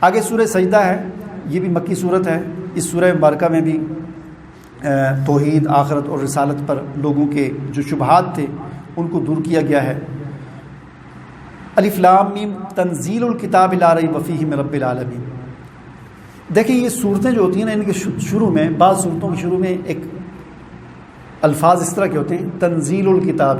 آگے سورہ سجدہ ہے، یہ بھی مکی صورت ہے۔ اس سورہ مبارکہ میں بھی توحید، آخرت اور رسالت پر لوگوں کے جو شبہات تھے ان کو دور کیا گیا ہے۔ الف لام میم تنزیل الکتاب لا ریب فیہ من رب العالمین۔ دیکھیں یہ صورتیں جو ہوتی ہیں نا، ان کے شروع میں، بعض صورتوں کے شروع میں ایک الفاظ اس طرح کے ہوتے ہیں، تنزیل الکتاب،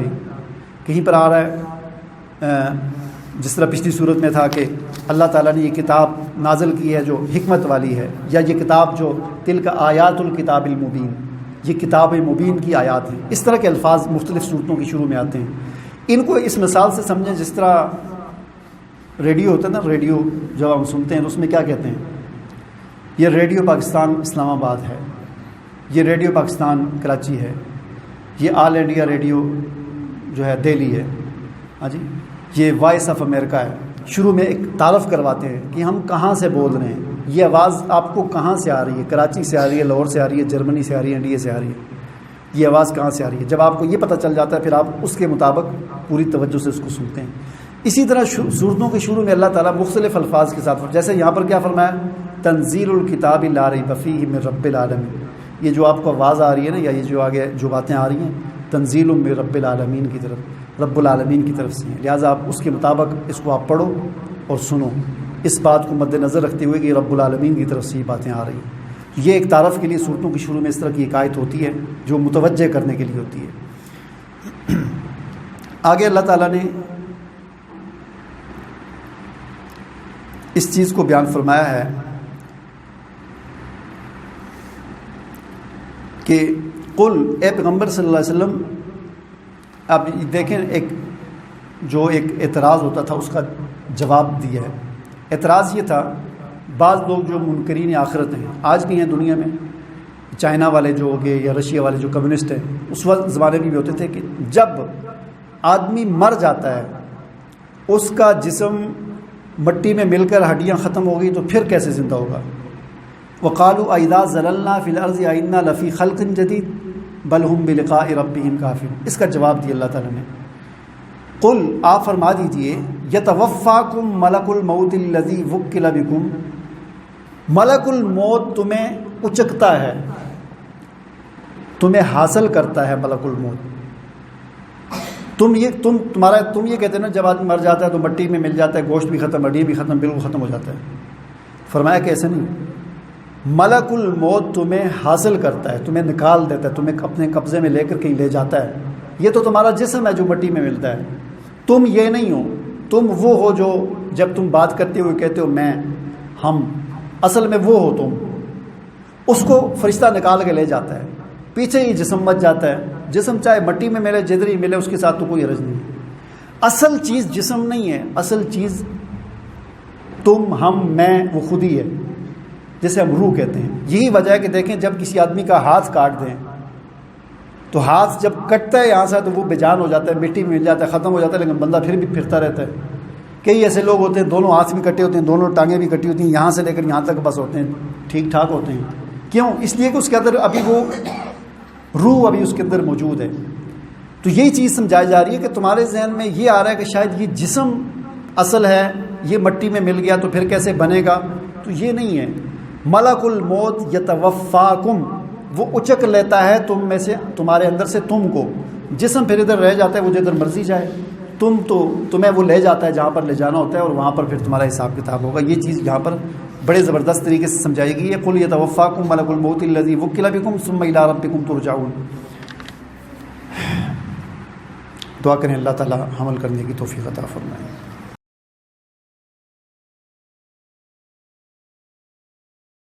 کہیں پر آ رہا ہے جس طرح پچھلی صورت میں تھا کہ اللہ تعالیٰ نے یہ کتاب نازل کی ہے جو حکمت والی ہے، یا یہ کتاب جو تلک آیات الکتاب المبین، یہ کتاب مبین کی آیات ہیں۔ اس طرح کے الفاظ مختلف صورتوں کے شروع میں آتے ہیں۔ ان کو اس مثال سے سمجھیں جس طرح ریڈیو ہوتا ہے نا، ریڈیو جب ہم سنتے ہیں تو اس میں کیا کہتے ہیں، یہ ریڈیو پاکستان اسلام آباد ہے، یہ ریڈیو پاکستان کراچی ہے، یہ آل انڈیا ریڈیو جو ہے دہلی ہے، ہاں جی، یہ وائس آف امریکہ ہے۔ شروع میں ایک تعارف کرواتے ہیں کہ ہم کہاں سے بول رہے ہیں، یہ آواز آپ کو کہاں سے آ رہی ہے، کراچی سے آ رہی ہے، لاہور سے آ رہی ہے، جرمنی سے آ رہی ہے، انڈیا سے آ رہی ہے، یہ آواز کہاں سے آ رہی ہے۔ جب آپ کو یہ پتہ چل جاتا ہے پھر آپ اس کے مطابق پوری توجہ سے اس کو سنتے ہیں۔ اسی طرح صورتوں کے شروع میں اللہ تعالیٰ مختلف الفاظ کے ساتھ، جیسے یہاں پر کیا فرمایا، تنزیل الکتاب لا ریب فیہ من رب العالمین۔ یہ جو آپ کو آواز آ رہی ہے نا، یا یہ جو آگے جو باتیں آ رہی ہیں، تنزیل من رب العالمین کی طرف، رب العالمین کی طرف سے ہیں، لہٰذا آپ اس کے مطابق اس کو آپ پڑھو اور سنو، اس بات کو مد نظر رکھتے ہوئے کہ رب العالمین کی طرف سے یہ باتیں آ رہی ہیں۔ یہ ایک تعارف کے لیے صورتوں کے شروع میں اس طرح کی ایک آیت ہوتی ہے جو متوجہ کرنے کے لیے ہوتی ہے۔ آگے اللہ تعالیٰ نے اس چیز کو بیان فرمایا ہے کہ قل، اے پیغمبر صلی اللہ علیہ وسلم، آپ دیکھیں ایک اعتراض ہوتا تھا اس کا جواب دیا ہے۔ اعتراض یہ تھا، بعض لوگ جو منکرین آخرت ہیں آج بھی ہیں دنیا میں، چائنا والے جو ہو گئے یا رشیا والے جو کمیونسٹ ہیں، اس وقت زمانے میں بھی ہوتے تھے کہ جب آدمی مر جاتا ہے اس کا جسم مٹی میں مل کر ہڈیاں ختم ہو گئی تو پھر کیسے زندہ ہوگا۔ وقالوا اذا زللنا فی الارض ائنا لفی خلق جدید بل ہم بلقاء ربہم کافرون۔ اس کا جواب دیا اللہ تعالیٰ نے، قل، آپ فرما دیجئے، یتوفاکم ملک الموت الذی وکل بکم، ملک الموت تمہیں اچکتا ہے، تمہیں حاصل کرتا ہے ملک الموت۔ تم یہ کہتے ہیں نا جب آدمی مر جاتا ہے تو مٹی میں مل جاتا ہے، گوشت بھی ختم، ہڈی بھی ختم، بالکل ختم ہو جاتا ہے۔ فرمایا کہ ایسا نہیں، ملک الموت تمہیں حاصل کرتا ہے، تمہیں نکال دیتا ہے، تمہیں اپنے قبضے میں لے کر کہیں لے جاتا ہے۔ یہ تو تمہارا جسم ہے جو مٹی میں ملتا ہے، تم یہ نہیں ہو، تم وہ ہو جو جب تم بات کرتے ہوئے کہتے ہو میں، ہم، اصل میں وہ ہو تم۔ اس کو فرشتہ نکال کے لے جاتا ہے، پیچھے ہی جسم مچ جاتا ہے۔ جسم چاہے مٹی میں ملے، جدھر ہی ملے، اس کے ساتھ تو کوئی حرج نہیں۔ اصل چیز جسم نہیں ہے، اصل چیز تم، ہم، میں، وہ خود ہی ہے، جسے ہم روح کہتے ہیں۔ یہی وجہ ہے کہ دیکھیں جب کسی آدمی کا ہاتھ کاٹ دیں تو ہاتھ جب کٹتا ہے یہاں سے تو وہ بے جان ہو جاتا ہے، مٹی میں مل جاتا ہے، ختم ہو جاتا ہے، لیکن بندہ پھر بھی پھرتا رہتا ہے۔ کئی ایسے لوگ ہوتے ہیں دونوں ہاتھ بھی کٹے ہوتے ہیں، دونوں ٹانگیں بھی کٹی ہوتی ہیں، یہاں سے لے کر یہاں تک بس ہوتے ہیں، ٹھیک ٹھاک ہوتے ہیں۔ کیوں؟ اس لیے کہ اس کے اندر ابھی وہ روح ابھی اس کے اندر موجود ہے۔ تو یہی چیز سمجھائی جا رہی ہے کہ تمہارے ذہن میں یہ آ رہا ہے کہ شاید یہ جسم اصل ہے، یہ مٹی میں مل گیا تو پھر کیسے بنے گا، تو یہ نہیں ہے۔ ملک الموت یتوفاکم، وہ اچک لیتا ہے تم میں سے، تمہارے اندر سے تم کو۔ جسم پھر ادھر رہ جاتا ہے، وہ جدھر مرضی جائے، تمہیں وہ لے جاتا ہے جہاں پر لے جانا ہوتا ہے، اور وہاں پر پھر تمہارا حساب کتاب ہوگا۔ یہ چیز یہاں پر بڑے زبردست طریقے سے سمجھائی گئی ہے، قل یتوفاکم ملک الموت الذی وکل بکم ثم الی ربکم ترجعون۔ دعا کریں اللہ تعالیٰ عمل کرنے کی توفیق عطا فرمائے۔